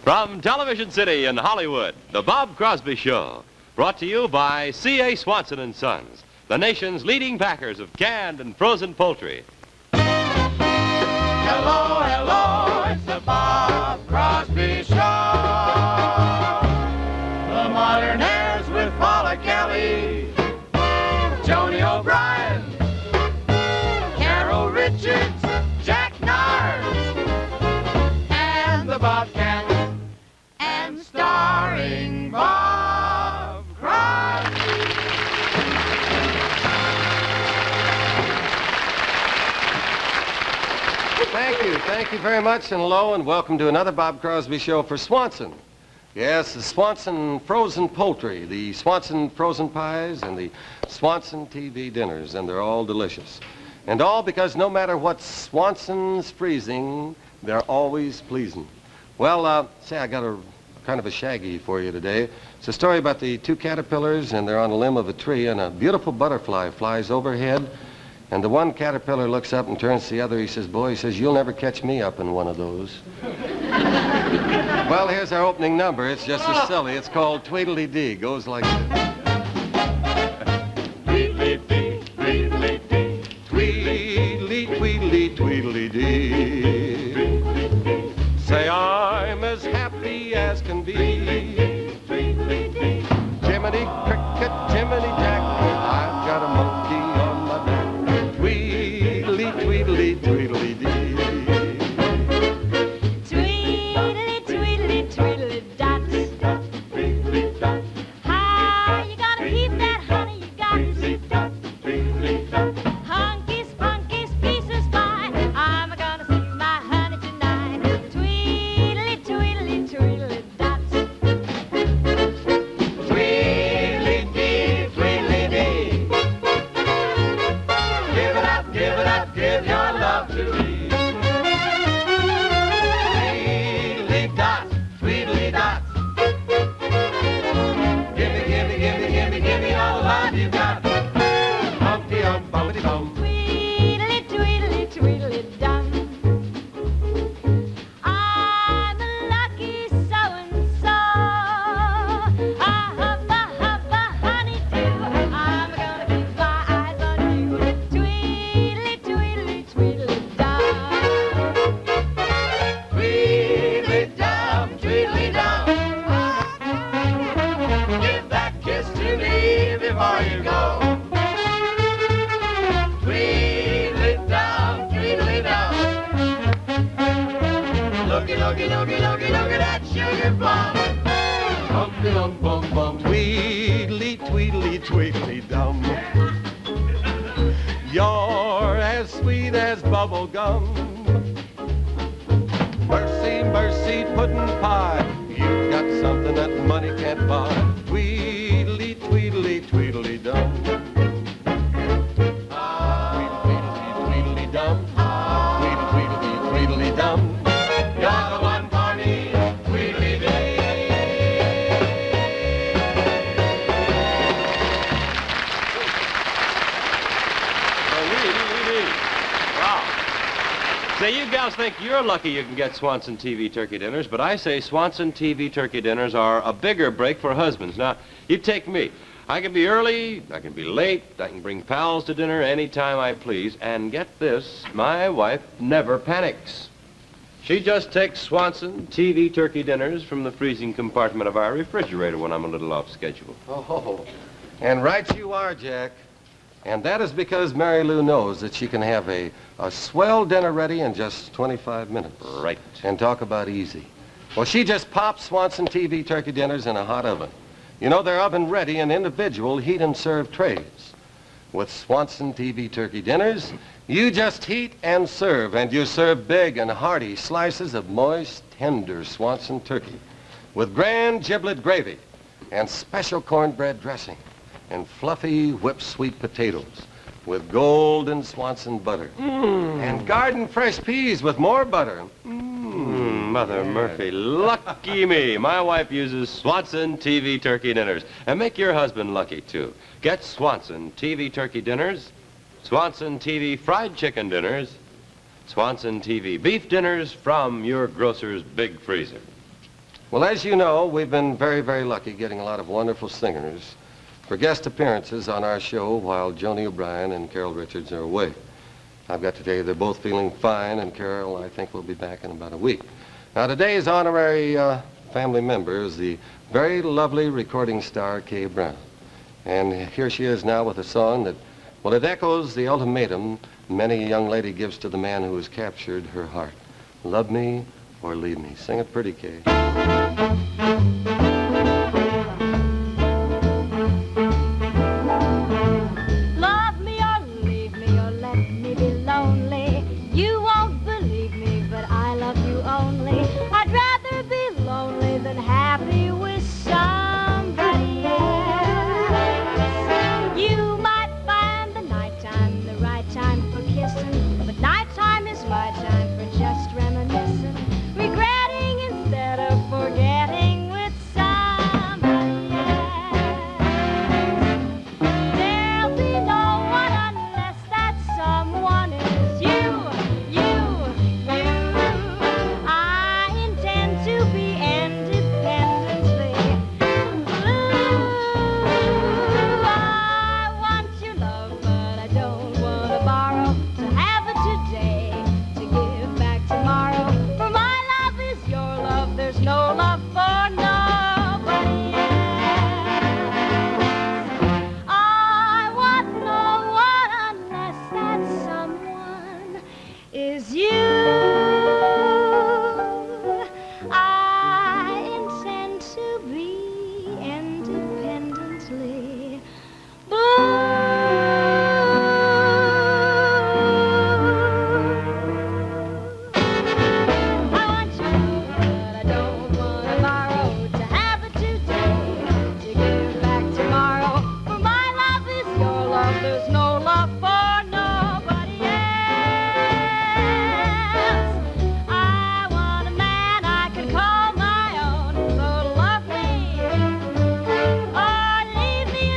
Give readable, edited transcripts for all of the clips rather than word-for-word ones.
From Television City in Hollywood, the Bob Crosby Show. Brought to you by C.A. Swanson & Sons, the nation's leading packers of canned and frozen poultry. Hello, hello, it's the Bob Crosby Show. The modern airs with Paula Kelly, Joni O'Brien, Carol Richards, Jack Nars, and the Bobcats, and starring Bob Crosby. Thank you very much, and hello, and welcome to another Bob Crosby Show for Swanson. Yes, the Swanson frozen poultry, the Swanson frozen pies, and the Swanson TV dinners, and they're all delicious. And all because no matter what Swanson's freezing, they're always pleasing. Well, say I got a kind of a shaggy for you today. It's a story about the two caterpillars, and they're on a limb of a tree, and a beautiful butterfly flies overhead. And the one caterpillar looks up and turns to the other. He says, boy, he says, you'll never catch me up in one of those. Well, here's our opening number. It's just as silly. It's called Tweedledee. Goes like this. Tweedledee, Tweedledee, Tweedledee, Tweedledee, Tweedledee. Say I'm as happy as can be. Jiminy Cricket, Jiminy Jack, I've got a monkey on my back. Tweedledee, Tweedledee, Tweedledee. Tweedly, tweedly, tweedly dot. How you gonna keep that honey you got? Hunky, spunky, pieces fine. I'm gonna see my honey tonight. Tweedly, tweedly, tweedly dot. Tweedledee, Tweedledee. Give it up, give it up, give your love to me. Tweedly dot, Tweedly dot. Give me all the love you got. Humpty hump, bumpity bum. Tweedly, tweedly, tweedly dum. I'm a lucky so-and-so. A hubba, honey-dew. I'm gonna keep my eyes on you. Tweedly, tweedly, tweedly dum. Tweedly dum, Tweedly dum. Give that kiss to me before you go. Tweedly dum, Tweedly dum. Looky, looky, looky, looky, look at that sugar plum. Humpty hump, bum, bum. Tweedly, Tweedly, Tweedly dum. You're as sweet as bubble gum. Mercy, mercy, puddin' pie. You've got something that money can't buy. Tweedly, Tweedly, Tweedly dum. Tweedly, Tweedly dum. Tweedly, Tweedly, Tweedly dum. You're the one for me, Tweedledee. Wow. Say, you gals think you're lucky you can get Swanson TV turkey dinners, but I say Swanson TV turkey dinners are a bigger break for husbands. Now, you take me. I can be early, I can be late, I can bring pals to dinner anytime I please, and get this, my wife never panics. She just takes Swanson TV turkey dinners from the freezing compartment of our refrigerator when I'm a little off schedule. Oh, and right you are, Jack. And that is because Mary Lou knows that she can have a swell dinner ready in just 25 minutes. Right. And talk about easy. Well, she just pops Swanson TV turkey dinners in a hot oven. You know, they're oven ready in individual heat and serve trays. With Swanson TV turkey dinners, you just heat and you serve big and hearty slices of moist, tender Swanson turkey with grand giblet gravy and special cornbread dressing and fluffy whipped sweet potatoes with golden Swanson butter and garden fresh peas with more butter. Mother Murphy, lucky me. My wife uses Swanson TV turkey dinners. And make your husband lucky, too. Get Swanson TV turkey dinners, Swanson TV fried chicken dinners, Swanson TV beef dinners from your grocer's big freezer. Well, as you know, we've been very, very lucky getting a lot of wonderful singers for guest appearances on our show while Joni O'Brien and Carol Richards are away. I've got to tell you, they're both feeling fine, and Carol, I think, will be back in about a week. Now, today's honorary family member is the very lovely recording star, Kay Brown. And here she is now with a song that, well, it echoes the ultimatum many a young lady gives to the man who has captured her heart. Love me or leave me. Sing it pretty, Kay. Love me or leave me or let me be lonely. You won't believe me, but I love you only. I'd rather be lonely than happy with somebody else. You might find the nighttime the right time for kissing, but nighttime is my time for just reminiscing, regretting instead of forgetting with somebody else. There'll be no one unless that someone is you. I intend to be independently. Ooh, I want your love, but I don't want to borrow. To have it today, to give back tomorrow. For my love is your love, there's no love for nobody else. I want no one unless that someone is you. I intend to be independently I want your love, but I don't want to borrow. To have it today, to give back tomorrow. For my love is your love, there's no love for nobody else. I want a man I can call my own, so love me or leave me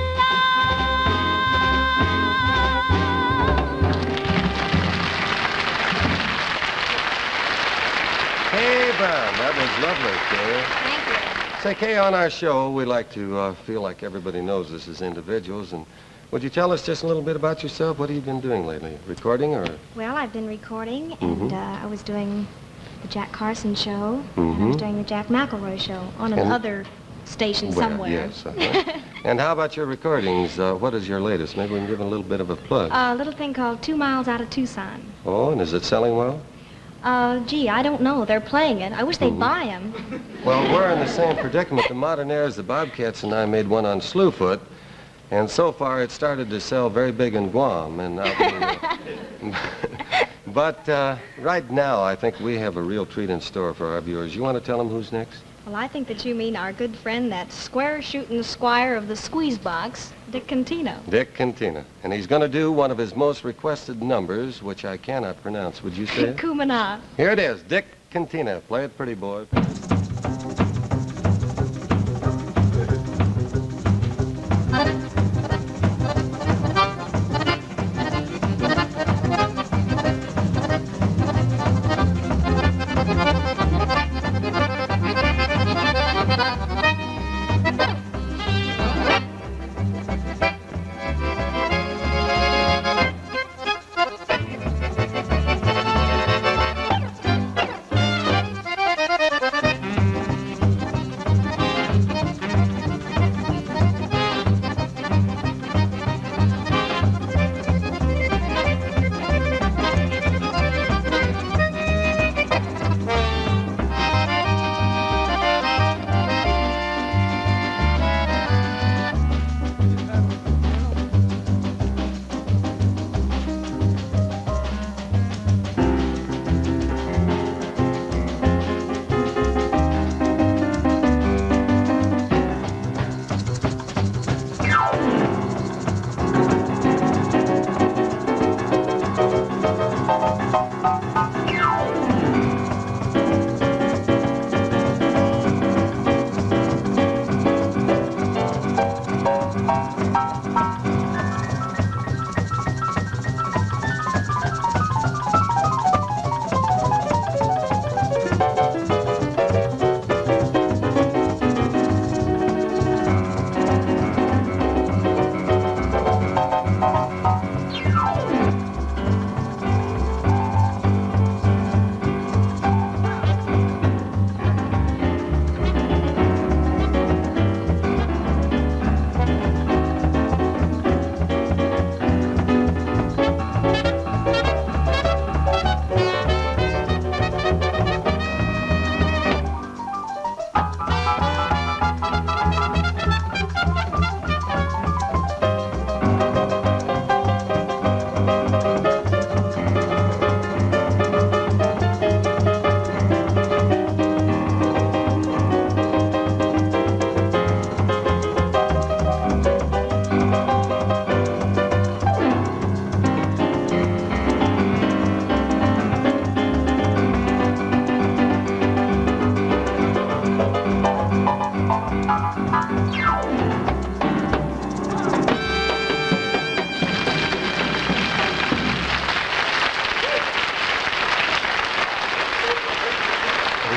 Kay Brown, that was lovely, Kay. Thank you. Say, Kay, on our show, we like to feel like everybody knows us as individuals. And would you tell us just a little bit about yourself? What have you been doing lately? Recording or? Well, I've been recording, and I was doing the Jack Carson show, and I was doing the Jack McElroy show on And- another station Well, somewhere. yes. And how about your recordings? What is your latest? Maybe we can give it a little bit of a plug. A little thing called 2 Miles Out of Tucson. Oh, and is it selling well? Gee, I don't know. They're playing it. I wish they'd buy them. Well, we're in the same predicament. The Modernaires, the Bobcats, and I made one on Slewfoot, and so far it started to sell very big in Guam. And but right now, I think we have a real treat in store for our viewers. You want to tell them who's next? Well, I think that you mean our good friend, that square-shooting squire of the squeeze box, Dick Contino. Dick Cantina. And he's going to do one of his most requested numbers, which I cannot pronounce. Would you say it? Kumana. Here it is, Dick Cantina. Play it pretty, boy.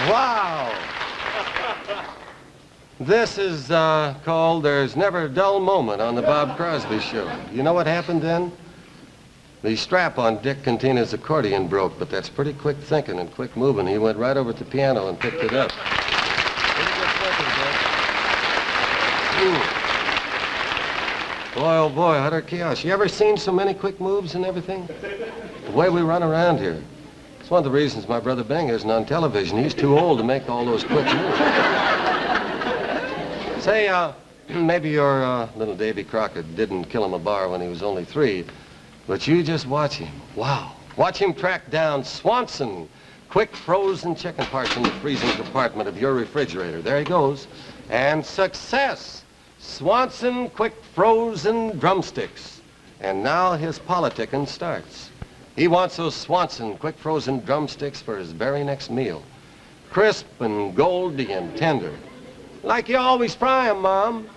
Wow. This is called There's Never a Dull Moment on the Bob Crosby Show. You know what happened then? The strap on Dick Cantina's accordion broke, but that's pretty quick thinking and quick moving. He went right over to the piano and picked it up. Pretty good thinking, Dick. Boy, oh boy, utter chaos. You ever seen so many quick moves and everything? The way we run around here. It's one of the reasons my brother Bing isn't on television. He's too old to make all those quick moves. Say, maybe your little Davy Crockett didn't kill him a bar when he was only 3, but you just watch him. Wow. Watch him track down Swanson, quick frozen chicken parts in the freezing compartment of your refrigerator. There he goes. And success. Swanson quick frozen drumsticks. And now his politicking starts. He wants those Swanson quick frozen drumsticks for his very next meal. Crisp and goldy and tender. Like you always fry 'em, Mom.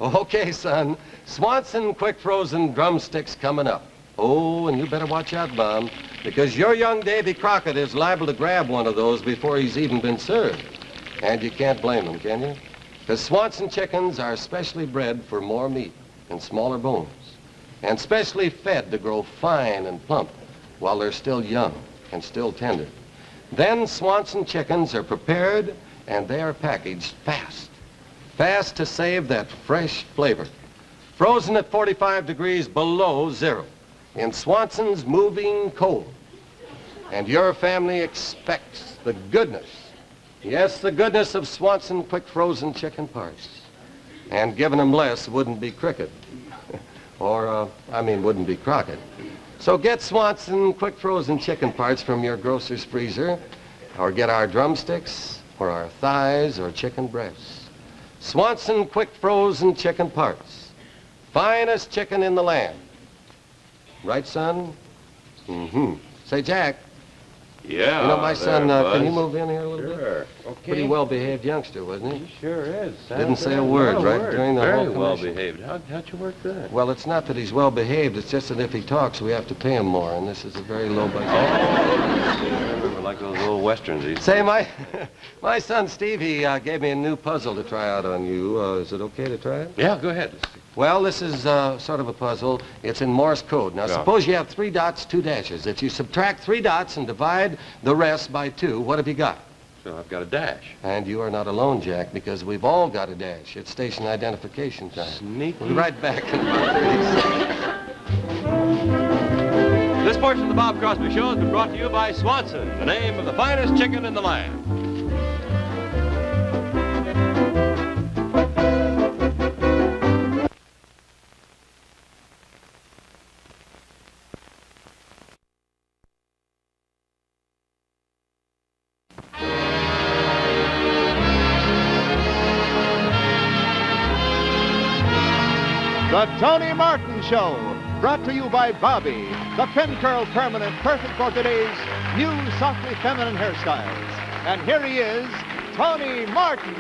Okay, son. Swanson quick frozen drumsticks coming up. Oh, and you better watch out, Mom, because your young Davy Crockett is liable to grab one of those before he's even been served. And you can't blame him, can you? Because Swanson chickens are specially bred for more meat and smaller bones, and specially fed to grow fine and plump while they're still young and still tender. Then Swanson chickens are prepared and they are packaged fast. Fast to save that fresh flavor. Frozen at 45 degrees below zero in Swanson's moving cold. And your family expects the goodness, yes, the goodness of Swanson quick frozen chicken parts. And giving them less wouldn't be cricket. Wouldn't be Crockett. So get Swanson quick frozen chicken parts from your grocer's freezer, or get our drumsticks, or our thighs, or chicken breasts. Swanson quick frozen chicken parts. Finest chicken in the land. Right, son? Mm-hmm. Say, Jack. Yeah. You know, my son, can you Buzz. move in here a little bit? Sure. Okay. Pretty well-behaved youngster, wasn't he? He sure is. Didn't say a word, Not a right, word. during the Very whole commercial? well behaved. How'd you work that? Well, it's not that he's well-behaved. It's just that if he talks, we have to pay him more, and this is a very low budget. Oh, I remember like those little westerns. Say, my son Steve, he gave me a new puzzle to try out on you. Is it okay to try it? Yeah, go ahead. Well, this is sort of a puzzle. It's in Morse code. Now, Yeah. suppose you have 3 dots, 2 dashes. If you subtract 3 dots and divide the rest by 2, what have you got? So I've got a dash. And you are not alone, Jack, because we've all got a dash. It's station identification time. Sneaky. We'll be right back in about 30 seconds. This portion of the Bob Crosby Show has been brought to you by Swanson, the name of the finest chicken in the land. The Tony Martin Show, brought to you by Bobby, the pin curl permanent perfect for today's new softly feminine hairstyles. And here he is, Tony Martin.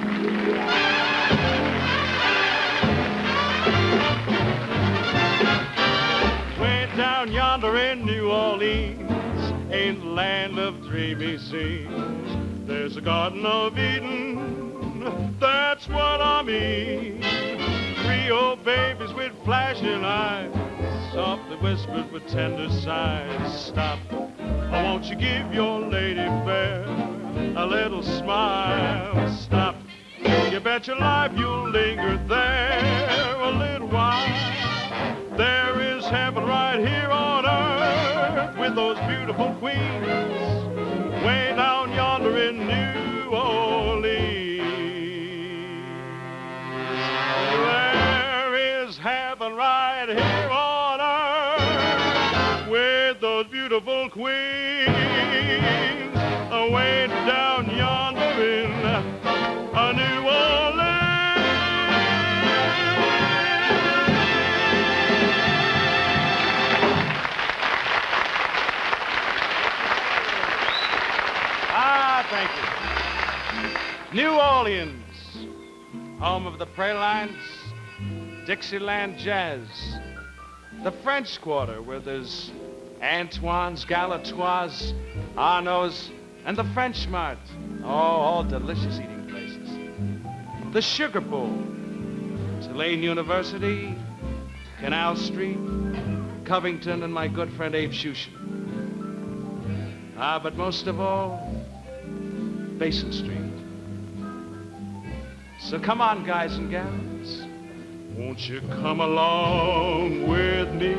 Way down yonder in New Orleans, in the land of dreamy scenes, there's a Garden of Eden, that's what I mean. 3 old babies with flashing eyes, softly whispered with tender sighs. Stop, or won't you give your lady fair a little smile? Stop, you bet your life you'll linger there a little while. There is heaven right here on earth with those beautiful queens way down yonder in New Orleans. There is heaven right here on earth with those beautiful queens way down yonder in New Orleans. Thank you. New Orleans, home of the Pralines, Dixieland Jazz, the French Quarter, where there's Antoine's, Galatoire's, Arnaud's, and the French Mart. Oh, all delicious eating places. The Sugar Bowl, Tulane University, Canal Street, Covington, and my good friend Abe Shushin. But most of all, Basin Street. So come on, guys and gals, won't you come along with me?